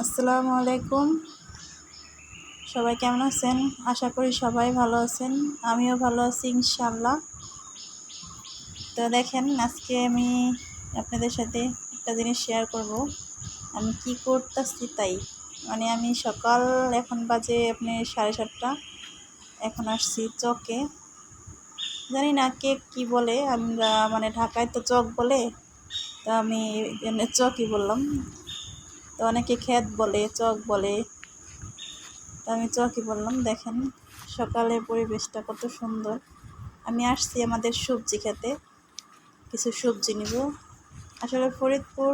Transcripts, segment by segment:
আসসালামু আলাইকুম। সবাই কেমন আছেন? আশা করি সবাই ভালো আছেন। আমিও ভালো আছি ইনশাআল্লাহ। তো দেখেন, আজকে আমি আপনাদের সাথে একটা জিনিস শেয়ার করব। আমি কি করতেছি তাই। আমি সকাল, এখন বাজে আপনি 7:30। এখন আসছি চকে। জানি না কে কি বলে, আমরা ঢাকায় তো চক বলে, তো আমি এখানে চকই বললাম। তো অনেকে ক্ষেত বলে, চক বলে, তো আমি চকই বললাম। দেখেন সকালের পরিবেশটা কত সুন্দর। আমি আসছি আমাদের সবজি খেতে, কিছু সবজি নিব। আসলে ফরিদপুর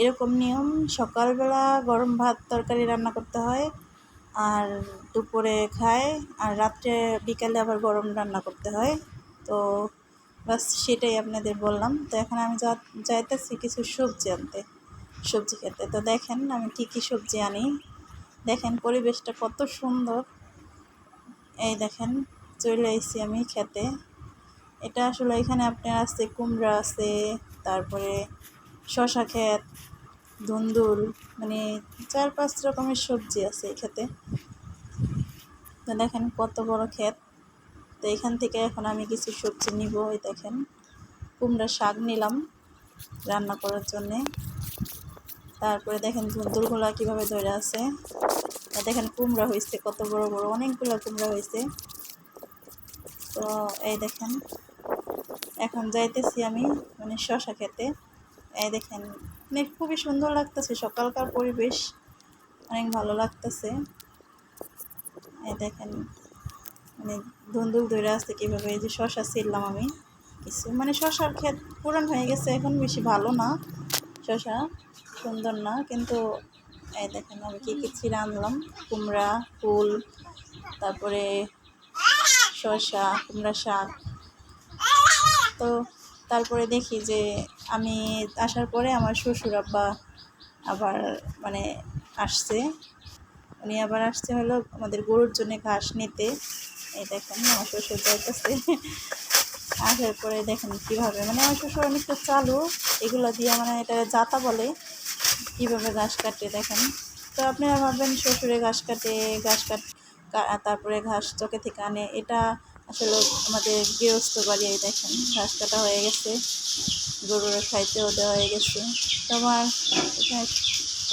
এরকম নিয়ম, সকালবেলা গরম ভাত তরকারি রান্না করতে হয়, আর দুপুরে খায়, আর রাত্রে বিকালে আবার গরম রান্না করতে হয়। তো বাস সেটাই আপনাদের বললাম। তো এখন আমি যাইতেছি কিছু সবজি আনতে, সবজি খেতে। তো দেখেন আমি কী কী সবজি আনি। দেখেন পরিবেশটা কত সুন্দর। এই দেখেন চলে এসেছি আমি খেতে। এটা আসলে এখানে আপনার আছে কুমড়া আছে, তারপরে শশা ক্ষেত, ধুন্দুল, 4-5 রকমের সবজি আছে এই খেতে। তো দেখেন কত বড় ক্ষেত। তো এখান থেকে এখন আমি কিছু সবজি নিব। এই দেখেন কুমড়া শাক নিলাম রান্না করার জন্যে। তারপরে দেখেন ধুন্দুলগুলা কীভাবে ধরে আছে। দেখেন কুমড়া হয়েছে কত বড় বড়, অনেকগুলো কুমড়া হয়েছে। তো এই দেখেন এখন যাইতেছি আমি শশা খেতে। এই দেখেন খুবই সুন্দর লাগতেছে, সকালকার পরিবেশ অনেক ভালো লাগতেছে। এই দেখেন ধুন্দুল ধরে আসতে কীভাবে। এই যে শশা ছিললাম আমি কিছু, শশার ক্ষেত পুরান হয়ে গেছে, এখন বেশি ভালো না, শশা সুন্দর না, কিন্তু এই দেখেন আমি কী কী ছিঁড়ে আনলাম। কুমড়া ফুল, তারপরে শশা, কুমড়া শাক। তো তারপরে দেখি যে আমি আসার পরে আমার শ্বশুর আব্বা আবার আসছে। উনি আবার আসছে হলো আমাদের গরুর জন্য ঘাস নিতে। এই দেখেন আমার শ্বশুর যাইতেছে। আসার পরে দেখেন কীভাবে, আমার শ্বশুর অনেকটা চালু, এগুলো দিয়ে এটা জাতা বলে, কীভাবে ঘাস কাটে দেখেন। তো আপনারা ভাববেন শ্বশুরে ঘাস কাটে, তারপরে ঘাস চকে থেকে আনে। এটা আসলে আমাদের গৃহস্থ বাড়ি। দেখেন ঘাস কাটা হয়ে গেছে, গরুর খাইতেও দেওয়া হয়ে গেছে। তো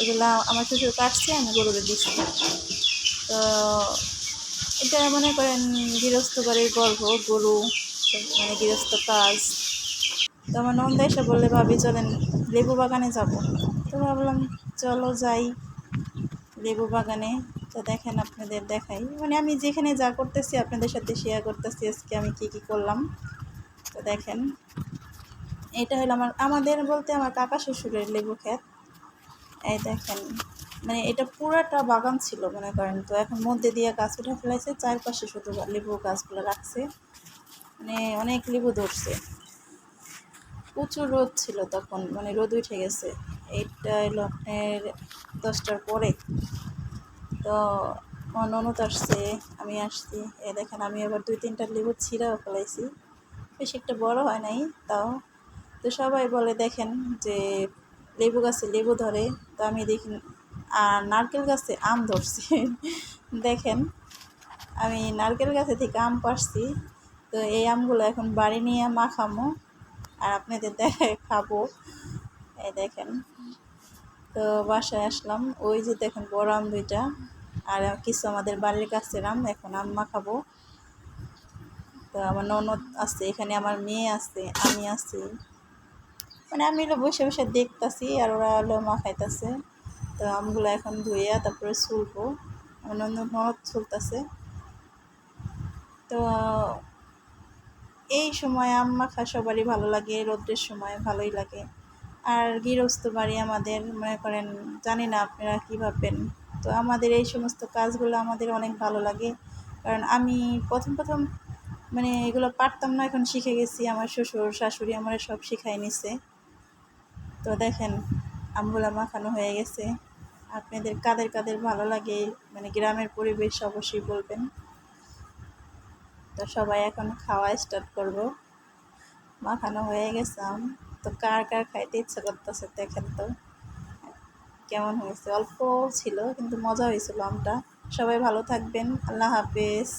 এগুলা আমার শ্বশুর কাটছে, আমি গরুরে দিচ্ছি। তো এটা মনে করেন গৃহস্থ বাড়ির গর্ব, গরু গৃহস্থ কাজ। তো আমার ননদ এসে বললে, ভাবি চলেন লেবু বাগানে যাব। তো ভাবলাম চলো যাই লেবু বাগানে। তো দেখেন আপনাদের দেখাই, আমি যেখানে যা করতেছি আপনাদের সাথে শেয়ার করতেছি আজকে আমি কি কি করলাম। তো দেখেন এটা হলো আমাদের বলতে আমার কাকা শ্বশুরের লেবু ক্ষেত। এই দেখেন এটা পুরাটা বাগান ছিল মনে করেন। তো এখন মধ্যে দিয়ে গাছ উঠে ফেলাইছে, চারপাশে শুধু লেবু গাছগুলো রাখছে। অনেক লেবু ধরছে। প্রচুর রোদ ছিল তখন, রোদ উঠে গেছে। এইটা এলো আপনার 10টার পরে। তো আমার ননদ আসছে, আমি আসছি। দেখেন আমি আবার 2-3টা লেবু ছিঁড়াও ফেলাইছি, বেশি একটা বড় হয় নাই তাও। তো সবাই বলে দেখেন যে লেবু গাছে লেবু ধরে, তো আমি দেখি আর নারকেল গাছে আম ধরছে। দেখেন আমি নারকেল গাছে থেকে আম পাড়ছি। তো এই আমগুলো এখন বাড়ি নিয়ে মাখামো আর আপনাদের দেখায় খাবো। এই দেখেন তো বাসায় আসলাম, ওই যে দেখেন বড় আম 2টা, আর কিছু আমাদের বাড়ির কাছের আম। এখন আম মাখাবো। তো আমার ননদ আছে এখানে, আমার মেয়ে আছে, আমি আছি, আমি হলো বসে বসে দেখতাছি আর ওরা হলো মাখাইতেছে। তো আমগুলো এখন ধুইয়া তারপরে ছুলবো, আমার ননদ ছুলতেছে। তো এই সময় আম মাখা সবারই ভালো লাগে, রোদ্রের সময় ভালোই লাগে। আর গৃহস্থ বাড়ি আমাদের, মনে করেন জানি না আপনারা কী ভাববেন। তো আমাদের এই সমস্ত কাজগুলো আমাদের অনেক ভালো লাগে, কারণ আমি প্রথম এগুলো পারতাম না, এখন শিখে গেছি। আমার শ্বশুর শাশুড়ি আমার সব শিখাই নিছে। তো দেখেন আমগুলা মাখানো হয়ে গেছে। আপনাদের কাদের কাদের ভালো লাগে গ্রামের পরিবেশ অবশ্যই বলবেন। তো সবাই এখন খাওয়া স্টার্ট করব। মাখানো হয়ে গেছে আম। তো কার কার খাইতে ইচ্ছা করতেছে দেখেন তো। কেমন হয়েছে। অল্প ছিল কিন্তু মজা হয়েছিল আমটা। সবাই ভালো থাকবেন। আল্লাহ হাফেজ।